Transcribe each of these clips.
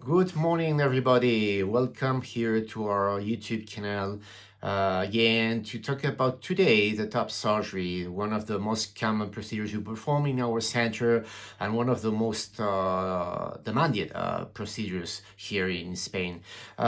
Good morning, everybody. Welcome here to our YouTube channel again to talk about today the top surgery, one of the most common procedures we perform in our center and one of the most demanded procedures here in Spain.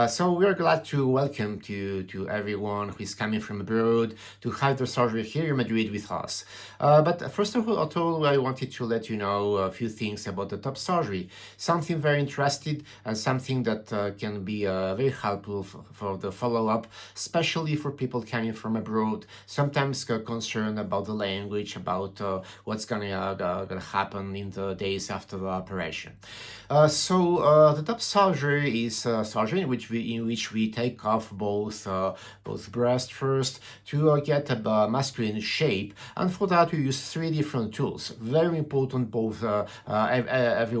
So we are glad to welcome to everyone who is coming from abroad to have the surgery here in Madrid with us. But first of all, I wanted to let you know a few things about the top surgery, something very interesting and something that can be very helpful for the follow-up, especially for people coming from abroad, sometimes concerned about the language, about what's gonna happen in the days after the operation. The top surgery is surgery in which we take off both breast first to get a masculine shape, and for that we use three different tools. Very important, both every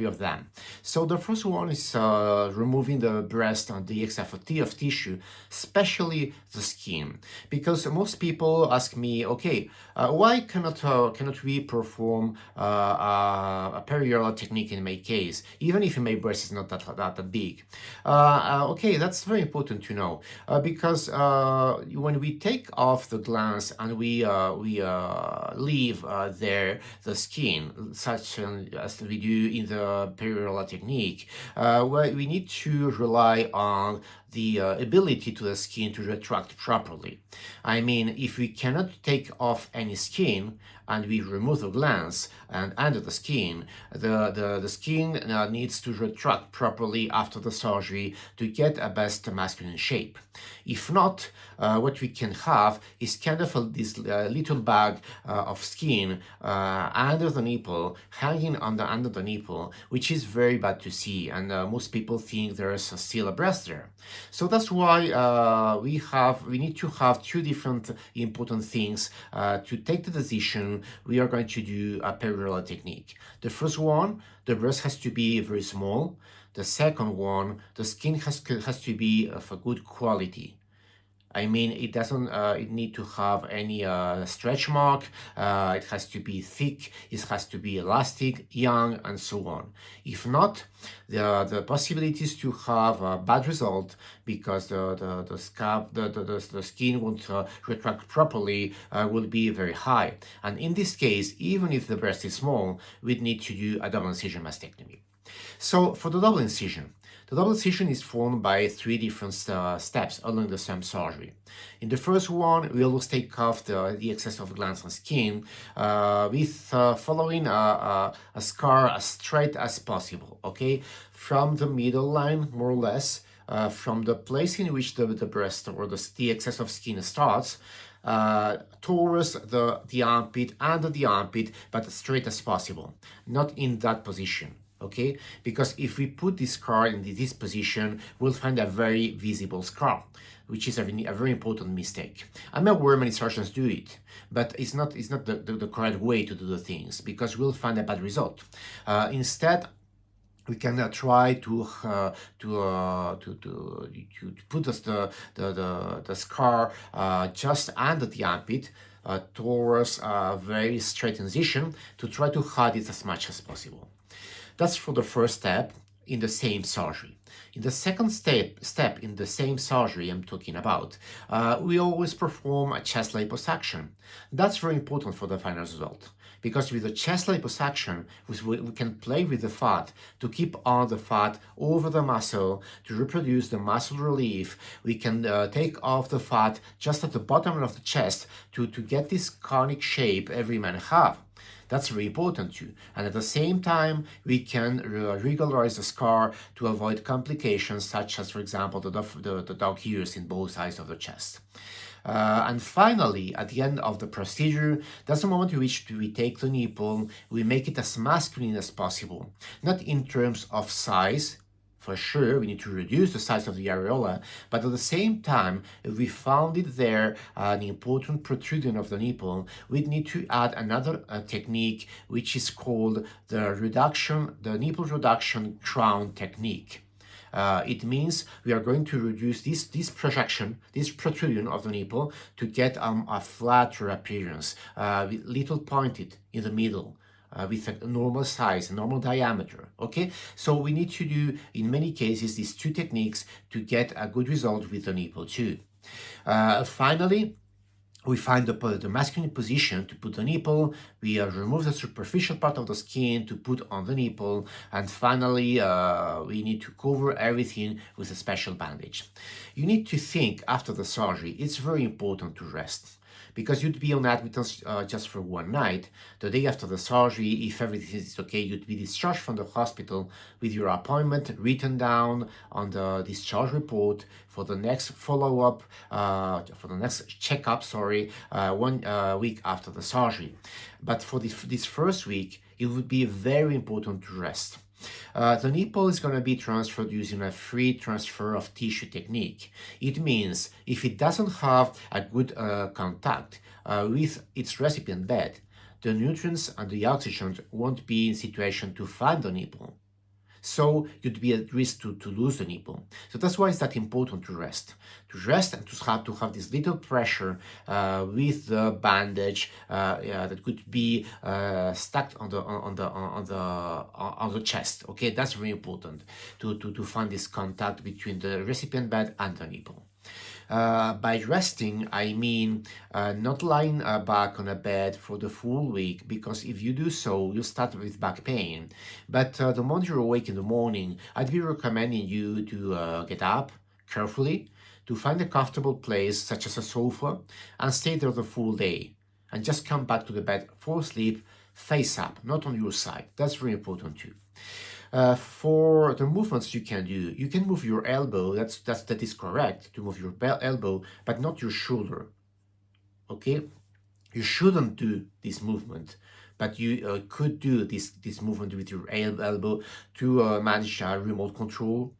of them. So the first one is removing the breast and the excess of tissue, especially the skin, because most people ask me, okay, why cannot we perform a perioral technique in my case, even if my breast is not that big? Okay, that's very important to know, because when we take off the glands and we leave there the skin, such as we do in the perioral technique, we need to rely on the ability to the skin to retract properly. I mean, if we cannot take off any skin and we remove the glands and under the skin, the skin needs to retract properly after the surgery to get a best masculine shape. If not, what we can have is kind of this little bag of skin under the nipple, hanging under the nipple, which is very bad to see, and most people think there's still a breast there. So that's why we need to have two different important things to take the decision we are going to do a perioral technique. The first one, the breast has to be very small. The second one, the skin has to be of a good quality. I mean, it doesn't it need to have any stretch mark. It has to be thick. It has to be elastic, young, and so on. If not, the possibilities to have a bad result because the scalp, the skin won't retract properly will be very high. And in this case, even if the breast is small, we'd need to do a double incision mastectomy. So for the double incision is formed by three different steps along the same surgery. In the first one, we always take off the excess of glands and skin with following a scar as straight as possible, okay? From the middle line, more or less, from the place in which the breast or the excess of skin starts, towards the armpit, under the armpit, but as straight as possible, not in that position. Okay, because if we put this scar in this position, we'll find a very visible scar, which is a very important mistake. I'm aware many surgeons do it, but it's not the correct way to do the things, because we'll find a bad result. Instead, we can try to put the scar just under the armpit, towards a very straight incision, to try to hide it as much as possible. That's for the first step in the same surgery. In the second step in the same surgery I'm talking about, we always perform a chest liposuction. That's very important for the final result, because with the chest liposuction, we can play with the fat to keep on the fat over the muscle to reproduce the muscle relief. We can take off the fat just at the bottom of the chest to get this conic shape every man have. That's very important too. And at the same time, we can regularize the scar to avoid complications such as, for example, the dog ears in both sides of the chest. And finally, at the end of the procedure, that's the moment in which we take the nipple, we make it as masculine as possible. Not in terms of size. For sure, we need to reduce the size of the areola, but at the same time, if we found it there, an important protrusion of the nipple, we need to add another technique, which is called the nipple reduction crown technique. It means we are going to reduce this projection, this protrusion of the nipple, to get a flatter appearance, little pointed in the middle. with a normal size, a normal diameter. Okay, so we need to do, in many cases, these two techniques to get a good result with the nipple too. Finally, we find the masculine position to put the nipple, we remove the superficial part of the skin to put on the nipple, and finally we need to cover everything with a special bandage. You need to think after the surgery, it's very important to rest. Because you'd be on admittance just for one night. The day after the surgery, if everything is okay, you'd be discharged from the hospital with your appointment written down on the discharge report for the next follow-up, for the next checkup, 1 week after the surgery. But for this first week, it would be very important to rest. The nipple is going to be transferred using a free transfer of tissue technique. It means if it doesn't have a good contact with its recipient bed, the nutrients and the oxygen won't be in situation to find the nipple. So you'd be at risk to lose the nipple. So that's why it's that important to rest. To rest and to have this little pressure with the bandage that could be stuck on the chest. Okay, that's very important to find this contact between the recipient bed and the nipple. By resting, I mean not lying back on a bed for the full week, because if you do so, you start with back pain. But the moment you're awake in the morning, I'd be recommending you to get up carefully, to find a comfortable place such as a sofa, and stay there the full day. And just come back to the bed for sleep, face up, not on your side. That's very important too. For the movements you can do, you can move your elbow, that is correct, to move your elbow, but not your shoulder. Okay? You shouldn't do this movement, but you could do this movement with your elbow to manage a remote control,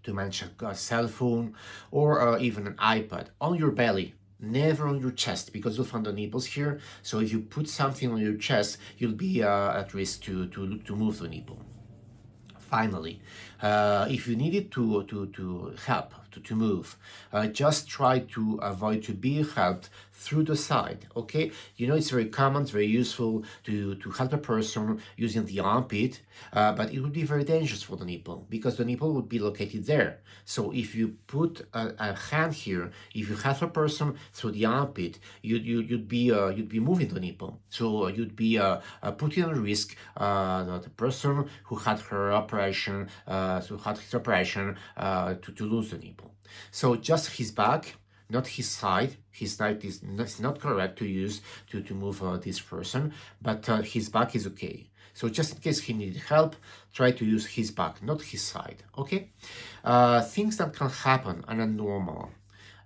to manage a cell phone, or even an iPad on your belly. Never on your chest, because you'll find the nipples here. So if you put something on your chest, you'll be at risk to move the nipple. Finally, if you needed to help, to move, just try to avoid to be helped through the side, okay? You know, it's very common, it's very useful to help a person using the armpit, but it would be very dangerous for the nipple, because the nipple would be located there. So if you put a hand here, if you help a person through the armpit, you'd be moving the nipple. So you'd be putting at risk the person who had her operation, to lose the nipple. So just his back, not his side. His side is not correct to use to move this person, but his back is okay. So just in case he needed help, try to use his back, not his side, okay? Things that can happen and are normal.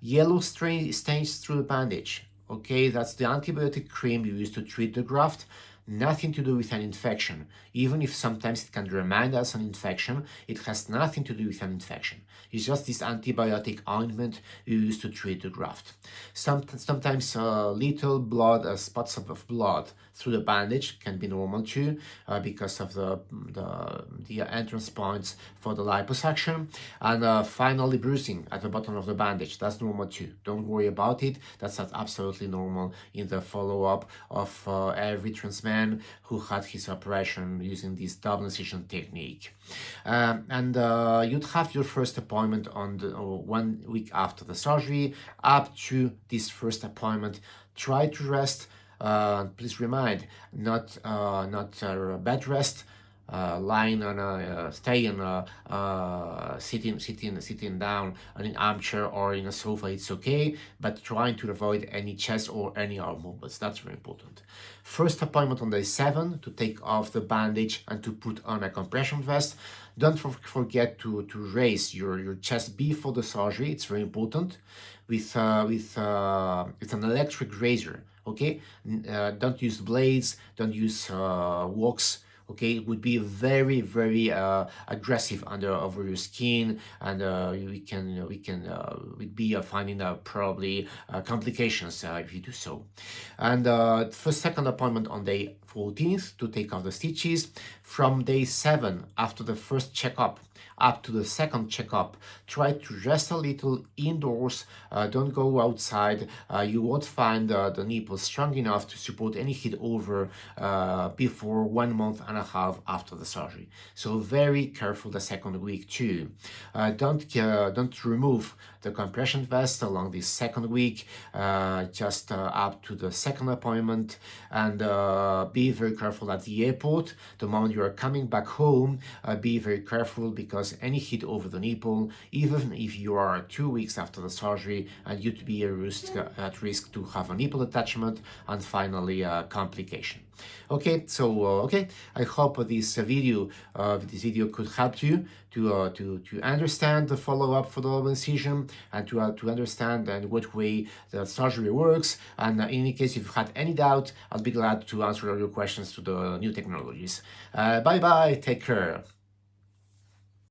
Yellow stains through the bandage, okay? That's the antibiotic cream you use to treat the graft. Nothing to do with an infection. Even if sometimes it can remind us an infection, it has nothing to do with an infection. It's just this antibiotic ointment you use to treat the graft. Sometimes little blood, spots of blood through the bandage can be normal too, because of the entrance points for the liposuction. And finally, bruising at the bottom of the bandage. That's normal too. Don't worry about it. That's absolutely normal in the follow-up of every trans man who had his operation using this double incision technique. You'd have your first appointment on 1 week after the surgery. Up to this first appointment, try to rest. Please remind, not bed rest. Lying on sitting down on an armchair or in a sofa, it's okay, but trying to avoid any chest or any arm movements. That's very important. First appointment on day 7 to take off the bandage and to put on a compression vest. Don't forget to raise your chest before the surgery. It's very important with an electric razor. Okay, don't use blades. Don't use wokes. Okay, it would be very aggressive over your skin, and we'd be finding probably complications if you do so. And second appointment on day 14th to take off the stitches. from day 7 after the first checkup up to the second checkup. Try to rest a little indoors, don't go outside. You won't find the nipple strong enough to support any heat over before 1.5 months after the surgery. So very careful the second week too. Don't remove the compression vest along this second week, just up to the second appointment, and be very careful at the airport. The moment you are coming back home, be very careful, because any heat over the nipple, even if you are 2 weeks after the surgery, and you to be at risk to have a nipple attachment and finally a complication. Okay, so I hope this video could help you to understand the follow-up for the double incision, and to understand in what way the surgery works. And in any case, if you've had any doubt, I'll be glad to answer all your questions to the new technologies. Bye bye, take care.